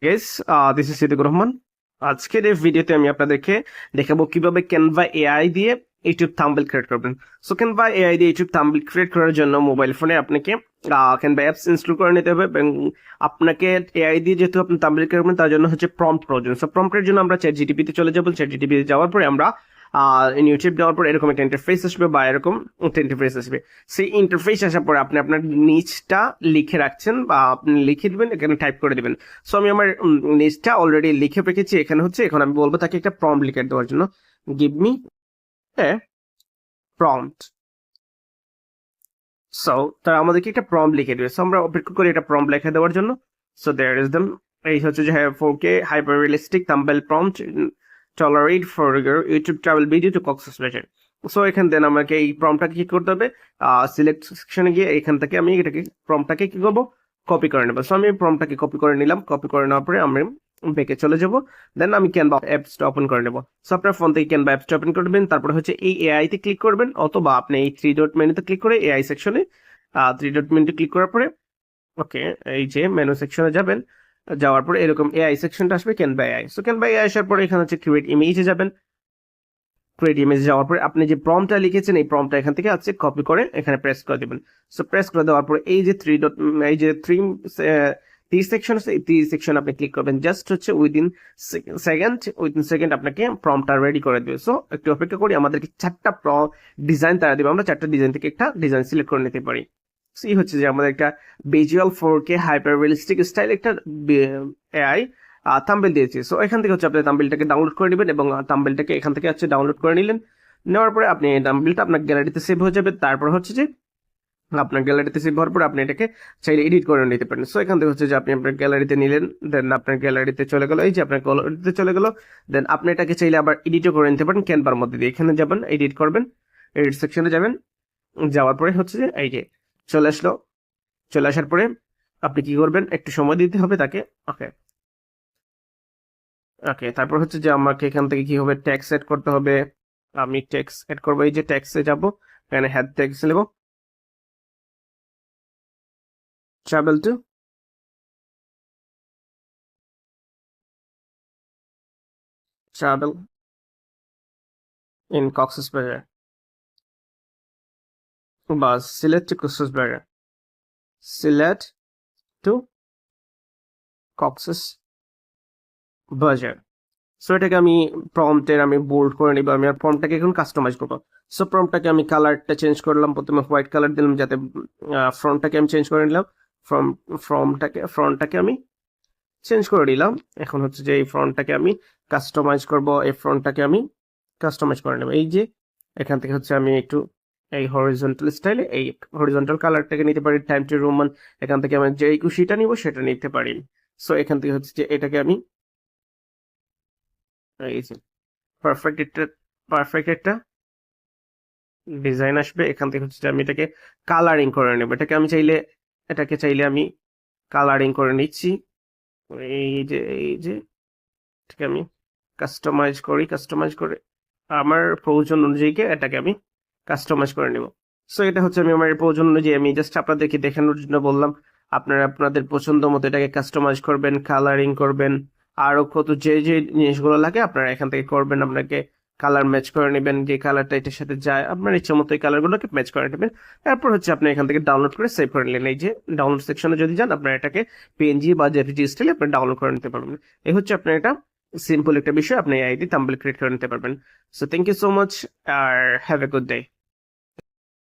Guess this is Siddiqur Rahman. আজকের এই ভিডিওতে আমি আপনাদেরকে দেখাবো কিভাবে ক্যানভা এআই দিয়ে ইউটিউব থাম্বনেল ক্রিয়েট করবেন। সো ক্যানভা এআই দিয়ে ইউটিউব থাম্বনেল ক্রিয়েট করার জন্য মোবাইল ফোনে আপনাকে ক্যানভা অ্যাপস ইনস্টল করে নিতে হবে এবং আপনাকে এআই দিয়ে যেহেতু আপনি থাম্বনেল ক্রিয়েট করবেন তার জন্য হচ্ছে প্রম্পট প্রয়োজন। সো প্রম্পটের জন্য আমরা চ্যাট জিটিপিতে চলে যাবো। চ্যাট জিটিপিতে যাওয়ার পরে আমরা ইউটিউব দেওয়ার পর এরকম একটা ইন্টারফেস আসবে বা এরকম একটা ইন্টারফেস আসবে। সেই ইন্টারফেস আসার পরে আপনি আপনার নিচটা লিখে রাখছেন বা আপনি লিখে দিবেন, এখানে টাইপ করে দিবেন। সো আমি আমার নিচটা অলরেডি লিখে রেখেছি এখানে হচ্ছে। এখন আমি বলবো তাকে একটা প্রম্পট লিখে দেওয়ার জন্য, give me a prompt. So তারা আমাদেরকে একটা প্রম্পট লিখে দেবে। সো আমরা অপেক্ষা করি এটা প্রম্পট লিখে দেওয়ার জন্য। So there is them. এই হচ্ছে যে 4K hyper realistic thumbnail prompt tolerate for YouTube travel video to Cox's Bazar. So এখান দেন আমাকে এই প্রম্পটটাকে কি করতে হবে, সিলেক্ট সেকশনে গিয়ে এখান থেকে আমি এটাকে প্রম্পটটাকে কি করবো, কপি করে নেবো। সো আমি প্রম্পটটাকে কপি করে নিলাম। কপি করে নেওয়ার পরে আমি ব্যাকে চলে যাব। দেন আমি ক্যানভা অ্যাপসটা ওপেন করে নেব। সো আপনার ফোন থেকে ক্যানভা অ্যাপসটা ওপেন করবেন, তারপরে হচ্ছে এই এআই তে ক্লিক করবেন, অথবা আপনি এই থ্রি ডট মেনুতে ক্লিক করে এআই সেকশনে থ্রি ডট মেনুতে ক্লিক করার পরে ওকে এই যে মেনু সেকশনে যাবেন। যাওয়ার পরে এরকম এআই সেকশনটা আসবে, Canva AI. So Canva AI আসার পরে এখানে হচ্ছে ক্রিয়েট ইমেজে যাবেন। ক্রিয়েট ইমেজ যাওয়ার পরে আপনি যে প্রম্পটটা লিখেছেন এই প্রম্পটটা এখান থেকে আছে কপি করে এখানে প্রেস করে দিবেন। সো প্রেস করে দেওয়ার পরে এই যে থ্রি ডট, এই যে থ্রি সেকশন আছে, এই থ্রি সেকশন আপনি ক্লিক করবেন। জাস্ট হচ্ছে উইদিন সেকেন্ড আপনাকে প্রম্পটটা রেডি করে দেবে। সো একটু অপেক্ষা করি, আমাদেরকে চারটা ডিজাইন তারা দেবে, আমরা চারটা ডিজাইন থেকে একটা ডিজাইন সিলেক্ট করে নিতে পারি। এই হচ্ছে যে আমাদের একটা visual 4K hyper realistic style একটা এআই থাম্বনেল দিয়েছি। সো এখান থেকে হচ্ছে আপনি থাম্বনেলটাকে ডাউনলোড করে নেবেন এবং থাম্বনেলটাকে এখান থেকে হচ্ছে ডাউনলোড করে নিলেন। নেওয়ার পরে আপনি এই থাম্বনেলটা আপনার গ্যালারিতে সেভ হয়ে যাবে। তারপর হচ্ছে যে আপনার গ্যালারিতে সেভ হওয়ার পরে আপনি এটাকে চাইলে এডিট করে নিতে পারেন। সো এখান থেকে হচ্ছে যে আপনি আপনার গ্যালারিতে নিলেন, দেন আপনার গ্যালারিতে চলে গেল, এই যে আপনার গ্যালারিতে চলে গেল। দেন আপনি এটাকে চাইলে আবার এডিটও করে নিতে পারেন ক্যানভার মধ্যে দিয়ে। এখানে যাবেন, এডিট করবেন, এডিট সেকশনে যাবেন। যাওয়ার পরে হচ্ছে যে এই যে চলে আসলো। চলে আসার পরে আপনি কি করবেন, একটু সময় দিতে হবে তাকে। ওকে ওকে তারপর হচ্ছে যে আমাকে এখান থেকে কি হবে, ট্যাক্স সেট করতে হবে। আমি ট্যাক্স এড করবো, এই যে ট্যাক্সে যাব, এখানে হ্যাড ট্যাক্স নেব, travel to travel in Cox's বাজার বা সিলেট টু কক্সেস বাজার, সিলেট টু কক্সেস বাজার। সো এটাকে আমি প্রম্পটের আমি বোল্ড করে নিব। আমি আর প্রম্পটটাকে এখন কাস্টমাইজ করবো। সো প্রম্পটটাকে আমি কালারটা চেঞ্জ করলাম, প্রথমে হোয়াইট কালার দিলাম যাতে ফ্রন্টটাকে আমি চেঞ্জ করে নিলাম। ফ্রন্টটাকে আমি চেঞ্জ করে নিলাম। এখন হচ্ছে যে এই ফ্রন্টটাকে আমি কাস্টমাইজ করব, এই ফ্রন্টটাকে আমি কাস্টমাইজ করে নেব। এই যে এখান থেকে হচ্ছে আমি একটু এই হরিজন্টাল স্টাইলে এই হরিজন্টাল কালারটাকে নিতে পারি, টাইম টু রোমান। এখান থেকে আমি যে খুশিটা নিব সেটা নিতে পারি। সো এখান থেকে হচ্ছে যে এটাকে আমি এই যে পারফেক্ট একটা ডিজাইন আসবে। এখান থেকে হচ্ছে যে আমি এটাকে কালারিং করে নেব। এটাকে চাইলে আমি কালারিং করে নিচ্ছি। এই যে এটাকে আমি কাস্টমাইজ করে আমার প্রয়োজন অনুযায়ী এটাকে আমি কাস্টমাইজ করে নেব। সো এটা হচ্ছে আমি আমার প্রয়োজন অনুযায়ী আমি জাস্ট আপনাদেরকে দেখানোর জন্য বললাম। আপনারা আপনাদের পছন্দ মতো এটাকে কাস্টমাইজ করবেন, কালারিং করবেন, আরো কত যে যে জিনিসগুলো লাগে আপনারা এখান থেকে করবেন। আপনাকে কালার ম্যাচ করে নেবেন, যে কালারটা এটার সাথে যায় আপনার ইচ্ছা মতো এই কালারগুলোকে ম্যাচ করে নেবেন। তারপর হচ্ছে আপনি এখান থেকে ডাউনলোড করে সেভ করে নিলেন। এই যে ডাউনলোড সেকশনে যদি যান আপনারা এটাকে পিএনজি বা জেপিজি স্টাইলে আপনি ডাউনলোড করে নিতে পারবেন। এই হচ্ছে আপনার এটা সিম্পল একটা বিষয়, আপনি আইডি থাম্বনেল ক্রিয়েট করে নিতে পারবেন। So thank you so much আর হ্যাভ এ গুড ডে।